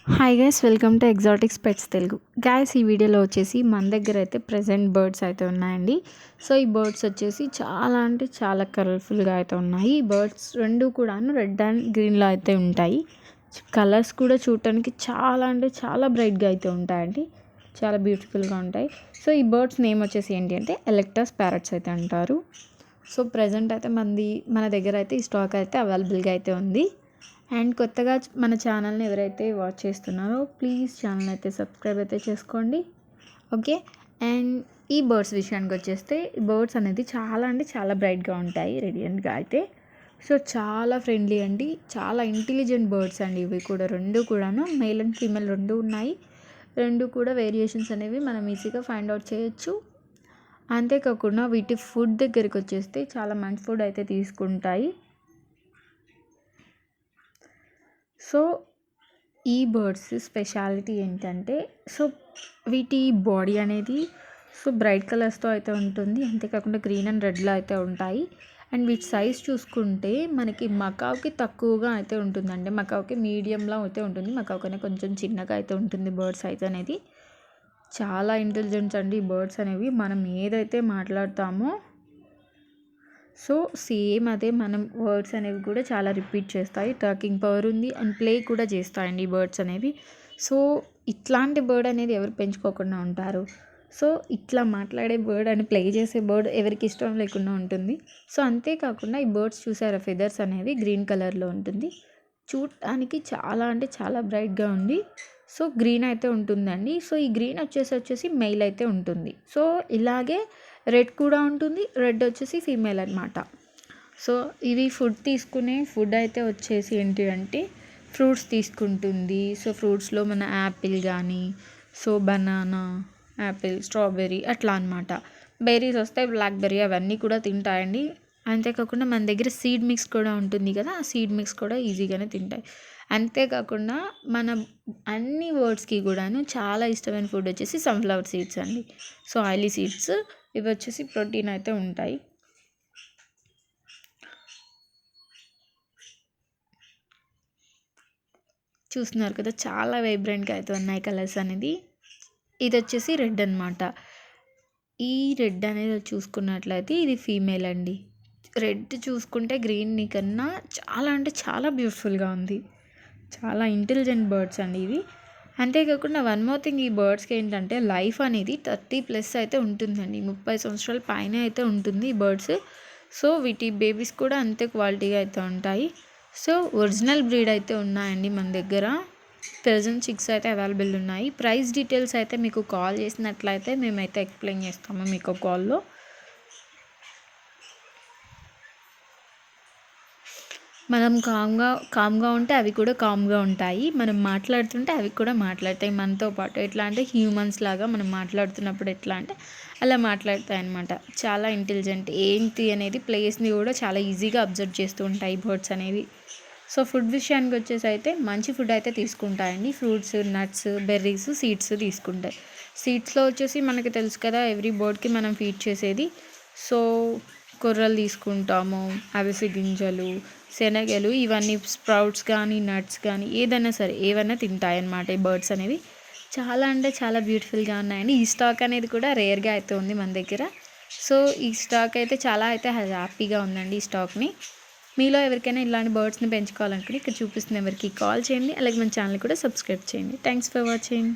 Hi guys, welcome to Exotics pets Telugu. Guys, ఈ వీడియోలో వచ్చేసి మన దగ్గర అయితే ప్రెజెంట్ బర్డ్స్ అయితే ఉన్నాయండి. సో ఈ బర్డ్స్ వచ్చేసి చాలా అంటే చాలా కలర్ఫుల్గా అయితే ఉన్నాయి. ఈ బర్డ్స్ రెండు కూడాను రెడ్ అండ్ గ్రీన్లో అయితే ఉంటాయి. కలర్స్ కూడా చూడటానికి చాలా అంటే చాలా బ్రైట్గా అయితే ఉంటాయండి. చాలా బ్యూటిఫుల్గా ఉంటాయి. సో ఈ బర్డ్స్ నేమ్ వచ్చేసి ఏంటి అంటే ఎలెక్టస్ ప్యారట్స్ అయితే అంటారు. సో ప్రజెంట్ అయితే మన దగ్గర అయితే ఈ స్టాక్ అయితే అవైలబుల్గా అయితే ఉంది. అండ్ కొత్తగా మన ఛానల్ని ఎవరైతే వాచ్ చేస్తున్నారో ప్లీజ్ ఛానల్ అయితే సబ్స్క్రైబ్ అయితే చేసుకోండి. ఓకే. అండ్ ఈ బర్డ్స్ విషయానికి వచ్చేస్తే ఈ బర్డ్స్ అనేది చాలా అంటే చాలా బ్రైట్గా ఉంటాయి, రేడియంట్గా అయితే. సో చాలా ఫ్రెండ్లీ అండి, చాలా ఇంటెలిజెంట్ బర్డ్స్ అండి. ఇవి కూడా రెండు కూడాను మేల్ అండ్ ఫీమేల్ రెండు ఉన్నాయి. రెండు కూడా వేరియేషన్స్ అనేవి మనం ఈజీగా ఫైండ్ అవుట్ చేయొచ్చు. అంతేకాకుండా వీటి ఫుడ్ దగ్గరికి వచ్చేస్తే చాలా మంచి ఫుడ్ అయితే తీసుకుంటాయి. సో ఈ బర్డ్స్ స్పెషాలిటీ ఏంటంటే, సో వీటి బాడీ అనేది సో బ్రైట్ కలర్స్తో అయితే ఉంటుంది. అంతేకాకుండా గ్రీన్ అండ్ రెడ్లో అయితే ఉంటాయి. అండ్ వీటి సైజ్ చూసుకుంటే మనకి మకావుకి తక్కువగా అయితే ఉంటుందండి. మకావుకి మీడియంలో అయితే ఉంటుంది. మకావుకనే కొంచెం చిన్నగా అయితే ఉంటుంది బర్డ్ సైజ్ అనేది. చాలా ఇంటెలిజెంట్స్ అండి ఈ బర్డ్స్ అనేవి. మనం ఏదైతే మాట్లాడతామో సో సేమ్ అదే మనం వర్డ్స్ అనేవి కూడా చాలా రిపీట్ చేస్తాయి. టాకింగ్ పవర్ ఉంది అండ్ ప్లే కూడా చేస్తాయండి ఈ బర్డ్స్ అనేవి. సో ఇట్లాంటి బర్డ్ అనేది ఎవరు పెంచుకోకుండా ఉంటారు? సో ఇట్లా మాట్లాడే బర్డ్ అని ప్లే చేసే బర్డ్ ఎవరికి ఇష్టం లేకుండా ఉంటుంది. సో అంతేకాకుండా ఈ బర్డ్స్ చూసారా, ఫెదర్స్ అనేవి గ్రీన్ కలర్లో ఉంటుంది. చూడటానికి చాలా అంటే చాలా బ్రైట్గా ఉంది. సో గ్రీన్ అయితే ఉంటుందండి. సో ఈ గ్రీన్ వచ్చేసి మెయిల్ అయితే ఉంటుంది. సో ఇలాగే రెడ్ కూడా ఉంటుంది. రెడ్ వచ్చేసి ఫీమేల్ అనమాట. సో ఇవి ఫుడ్ అయితే వచ్చేసి ఏంటి అంటే ఫ్రూట్స్ తీసుకుంటుంది. సో ఫ్రూట్స్లో మన యాపిల్ కానీ, సో బనానా, యాపిల్, స్ట్రాబెర్రీ అట్లా అనమాట. బెర్రీస్ వస్తాయి, బ్లాక్బెర్రీ అవన్నీ కూడా తింటాయండి. అంతేకాకుండా మన దగ్గర సీడ్ మిక్స్ కూడా ఉంటుంది కదా, ఆ సీడ్ మిక్స్ కూడా ఈజీగానే తింటాయి. అంతేకాకుండా మన అన్ని బర్డ్స్కి కూడాను చాలా ఇష్టమైన ఫుడ్ వచ్చేసి సన్ఫ్లవర్ సీడ్స్ అండి. సో ఆయిలీ సీడ్స్ ఇవి వచ్చేసి ప్రోటీన్ అయితే ఉంటాయి. చూస్తున్నారు కదా, చాలా వైబ్రెంట్గా అయితే ఉన్నాయి కలర్స్ అనేది. ఇది వచ్చేసి రెడ్ అనమాట. ఈ రెడ్ అనేది చూసుకున్నట్లయితే ఇది ఫీమేల్ అండి. రెడ్ చూసుకుంటే గ్రీన్ కన్నా చాలా అంటే చాలా బ్యూటిఫుల్గా ఉంది. చాలా ఇంటెలిజెంట్ బర్డ్స్ అండి ఇవి. అంతేకాకుండా వన్ మోర్ థింగ్, ఈ బర్డ్స్కి ఏంటంటే లైఫ్ అనేది 30+ అయితే ఉంటుందండి. 30 సంవత్సరాల పైన అయితే ఉంటుంది ఈ బర్డ్స్. సో వీటి బేబీస్ కూడా అంతే క్వాలిటీగా అయితే ఉంటాయి. సో ఒరిజినల్ బ్రీడ్ అయితే ఉన్నాయండి మన దగ్గర. ప్రెజెంట్ 6 అయితే అవైలబుల్ ఉన్నాయి. ప్రైస్ డీటెయిల్స్ అయితే మీకు కాల్ చేసినట్లయితే మేమైతే ఎక్స్ప్లెయిన్ చేస్తాము మీకు కాల్లో. మనం కామ్గా ఉంటే అవి కూడా కామ్గా ఉంటాయి. మనం మాట్లాడుతుంటే అవి కూడా మాట్లాడతాయి మనతో పాటు. ఎట్లా అంటే హ్యూమన్స్ లాగా మనం మాట్లాడుతున్నప్పుడు ఎట్లా అంటే అలా మాట్లాడతాయి అన్నమాట. చాలా ఇంటెలిజెంట్. ఏంటి అనేది ప్లేస్ని కూడా చాలా ఈజీగా అబ్జర్వ్ చేస్తూ ఉంటాయి బర్డ్స్ అనేవి. సో ఫుడ్ విషయానికి వచ్చేసి అయితే మంచి ఫుడ్ అయితే తీసుకుంటాయండి. ఫ్రూట్స్, నట్స్, బెర్రీస్, సీడ్స్ తీసుకుంటాయి. సీడ్స్లో వచ్చేసి మనకి తెలుసు కదా, ఎవ్రీ బర్డ్కి మనం ఫీడ్ చేసేది. సో కొర్రలు తీసుకుంటాము, అవిసె గింజలు, శనగలు, ఇవన్నీ స్ప్రౌట్స్ కానీ నట్స్ కానీ ఏదైనా సరే ఏవైనా తింటాయన్నమాట ఈ బర్డ్స్ అనేవి. చాలా అంటే చాలా బ్యూటిఫుల్గా ఉన్నాయండి. ఈ స్టాక్ అనేది కూడా రేర్గా అయితే ఉంది మన దగ్గర. సో ఈ స్టాక్ అయితే చాలా అయితే హ్యాపీగా ఉందండి ఈ స్టాక్ని. మీలో ఎవరికైనా ఇలాంటి బర్డ్స్ని పెంచుకోవాలనుకుంటే ఇక్కడ చూపిస్తున్న ఎవరికి కాల్ చేయండి. అలాగే మన ఛానల్ కూడా సబ్స్క్రైబ్ చేయండి. Thanks for watching.